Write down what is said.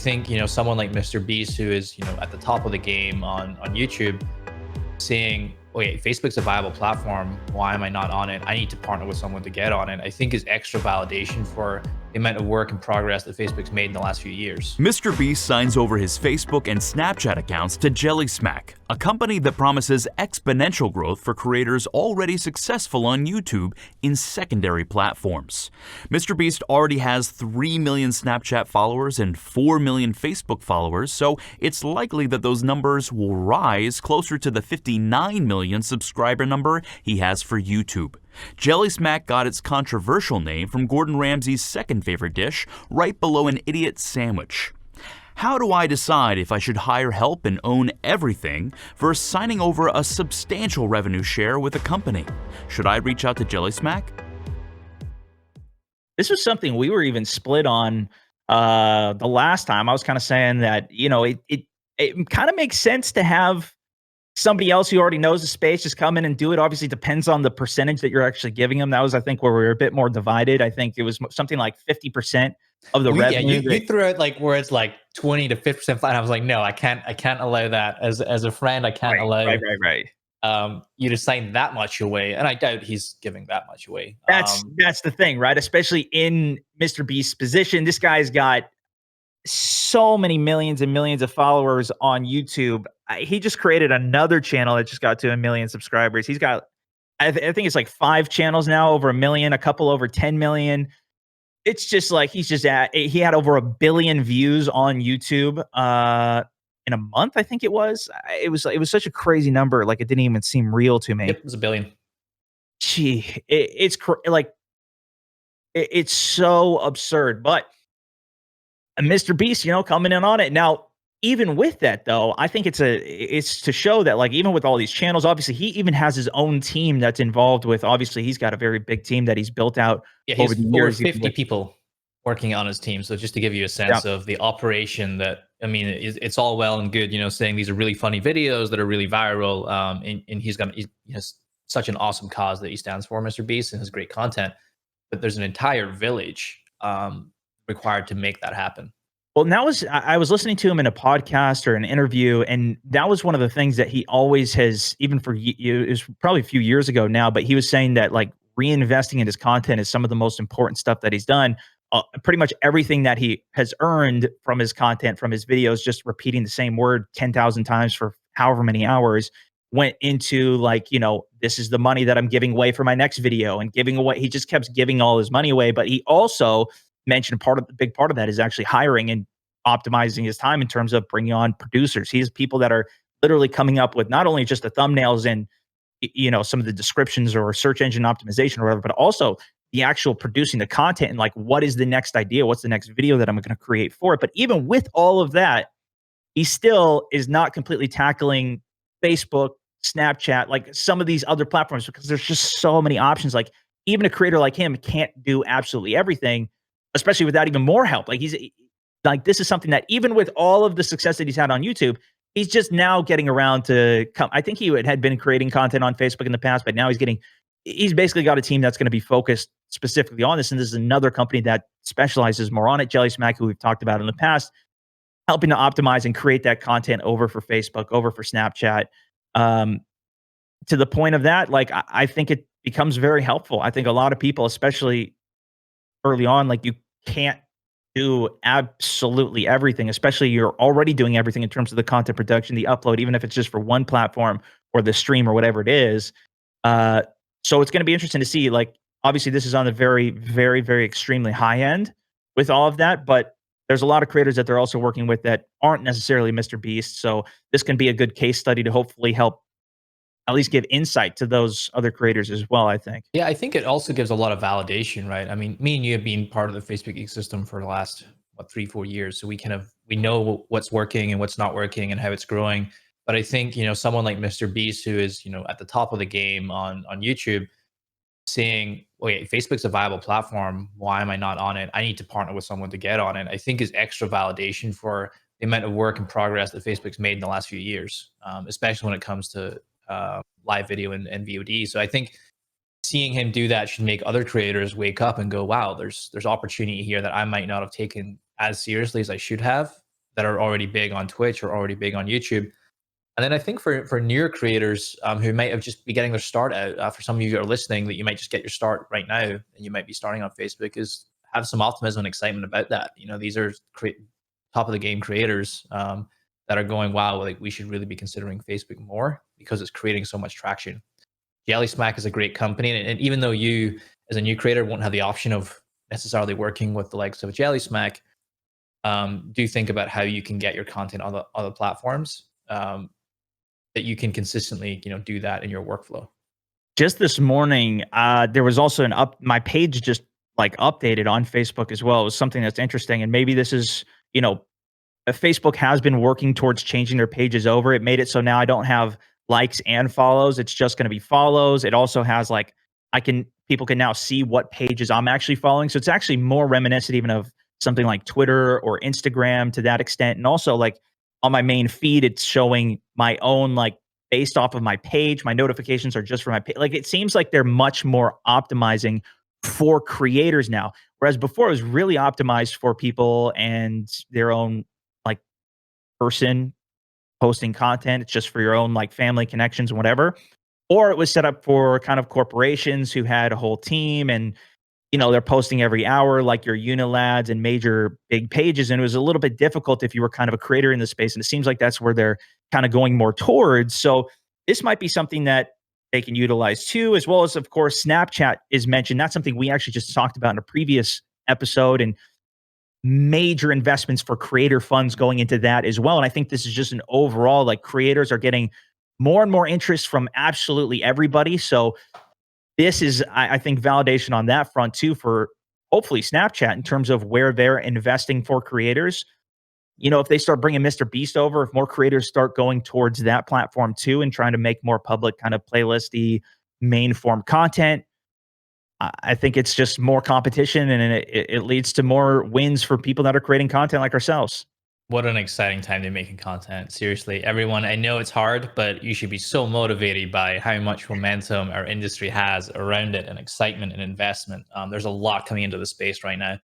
think, someone like Mr. Beast, who is, at the top of the game on YouTube, saying, wait, Facebook's a viable platform. Why am I not on it? I need to partner with someone to get on it. I think is extra validation for the amount of work and progress that Facebook's made in the last few years. Mr. Beast signs over his Facebook and Snapchat accounts to JellySmack, a company that promises exponential growth for creators already successful on YouTube in secondary platforms. Mr. Beast already has 3 million Snapchat followers and 4 million Facebook followers, so it's likely that those numbers will rise closer to the 59 million subscriber number he has for YouTube. JellySmack got its controversial name from Gordon Ramsay's second favorite dish, right below an idiot sandwich. How do I decide if I should hire help and own everything versus signing over a substantial revenue share with a company? Should I reach out to JellySmack? This was something we were even split on the last time. I was kind of saying that, it kind of makes sense to have somebody else who already knows the space just come in and do it. Obviously depends on the percentage that you're actually giving them. That was, I think, where we were a bit more divided. I think it was something like 50% of the revenue. Yeah, you threw it like where it's like 20 to 50% flat. I was like, no, I can't allow that. As a friend, I can't allow you to sign that much away. And I doubt he's giving that much away. That's the thing, right? Especially in Mr. Beast's position. This guy's got so many millions and millions of followers on YouTube. He just created another channel that just got to 1 million subscribers. He's got, I think it's like 5 channels now over 1 million, a couple over 10 million. It's just like he had over 1 billion views on YouTube in a month. I think it was. It was such a crazy number. Like it didn't even seem real to me. Yep, it was 1 billion. Gee, it's so absurd, but. And Mr. Beast, coming in on it. Now, even with that, though, I think it's to show that, like, even with all these channels, obviously, he even has his own team that's involved with, obviously, he's got a very big team that he's built out over the years. Over 50 people working on his team. So just to give you a sense of the operation that, I mean, it's all well and good, saying these are really funny videos that are really viral. And he has such an awesome cause that he stands for, Mr. Beast, and his great content. But there's an entire village required to make that happen. Well, I was listening to him in a podcast or an interview, and that was one of the things that he always has, even for it was probably a few years ago now, but he was saying that like reinvesting in his content is some of the most important stuff that he's done. Pretty much everything that he has earned from his content, from his videos, just repeating the same word 10,000 times for however many hours, went into like, this is the money that I'm giving away for my next video and giving away. He just kept giving all his money away, but he also mentioned big part of that is actually hiring and optimizing his time in terms of bringing on producers. He has people that are literally coming up with not only just the thumbnails and some of the descriptions or search engine optimization or whatever, but also the actual producing the content and like what is the next idea, what's the next video that I'm going to create for it. But even with all of that, he still is not completely tackling Facebook, Snapchat, like some of these other platforms, because there's just so many options. Like even a creator like him can't do absolutely everything, especially without even more help. Like this is something that even with all of the success that he's had on YouTube, he's just now getting around to come. I think he had been creating content on Facebook in the past, but now he's basically got a team that's going to be focused specifically on this. And this is another company that specializes more on it. JellySmack, who we've talked about in the past, helping to optimize and create that content over for Facebook, over for Snapchat. To the point of that, like, I think it becomes very helpful. I think a lot of people, especially early on, like you can't do absolutely everything, especially you're already doing everything in terms of the content production, the upload, even if it's just for one platform or the stream or whatever it is. So it's going to be interesting to see, like, obviously this is on the very, very, very extremely high end with all of that, but there's a lot of creators that they're also working with that aren't necessarily Mr. Beast. So this can be a good case study to hopefully help at least give insight to those other creators as well, I think. Yeah, I think it also gives a lot of validation, right? I mean, me and you have been part of the Facebook ecosystem for the last, 3-4 years. So we know what's working and what's not working and how it's growing. But I think, someone like Mr. Beast, who is, at the top of the game on YouTube, saying, wait, Facebook's a viable platform. Why am I not on it? I need to partner with someone to get on it. I think is extra validation for the amount of work and progress that Facebook's made in the last few years, especially when it comes to live video and VOD. So I think seeing him do that should make other creators wake up and go, wow, there's opportunity here that I might not have taken as seriously as I should have. that are already big on Twitch or already big on YouTube. And then I think for newer creators who might have just be getting their start out, for some of you that are listening, that you might just get your start right now, and you might be starting on Facebook, is have some optimism and excitement about that. You know, these are top of the game creators that are going, wow, like we should really be considering Facebook more because it's creating so much traction. JellySmack is a great company, and even though you, as a new creator, won't have the option of necessarily working with the likes of JellySmack, do think about how you can get your content on the other platforms. That you can consistently, do that in your workflow. Just this morning, there was also my page just like updated on Facebook as well. It was something that's interesting. And maybe this is, Facebook has been working towards changing their pages over. It made it so now I don't have likes and follows. It's just going to be follows. It also has like, people can now see what pages I'm actually following. So it's actually more reminiscent even of something like Twitter or Instagram to that extent. And also like on my main feed, it's showing my own, like, based off of my page. My notifications are just for my page. Like, it seems like they're much more optimizing for creators now. Whereas before it was really optimized for people and their own like person posting content. It's just for your own like family connections and whatever. Or it was set up for kind of corporations who had a whole team and they're posting every hour like your Unilads and major big pages. And it was a little bit difficult if you were kind of a creator in the space. And it seems like that's where they're kind of going more towards. So this might be something that they can utilize too, as well as, of course, Snapchat is mentioned. That's something we actually just talked about in a previous episode, and major investments for creator funds going into that as well. And I think this is just an overall, like, creators are getting more and more interest from absolutely everybody. So this is, I think, validation on that front too for hopefully Snapchat in terms of where they're investing for creators. If they start bringing Mr. Beast over, if more creators start going towards that platform too and trying to make more public kind of playlisty main form content, I think it's just more competition, and it leads to more wins for people that are creating content like ourselves. What an exciting time to be making content. Seriously, everyone, I know it's hard, but you should be so motivated by how much momentum our industry has around it, and excitement and investment. There's a lot coming into the space right now.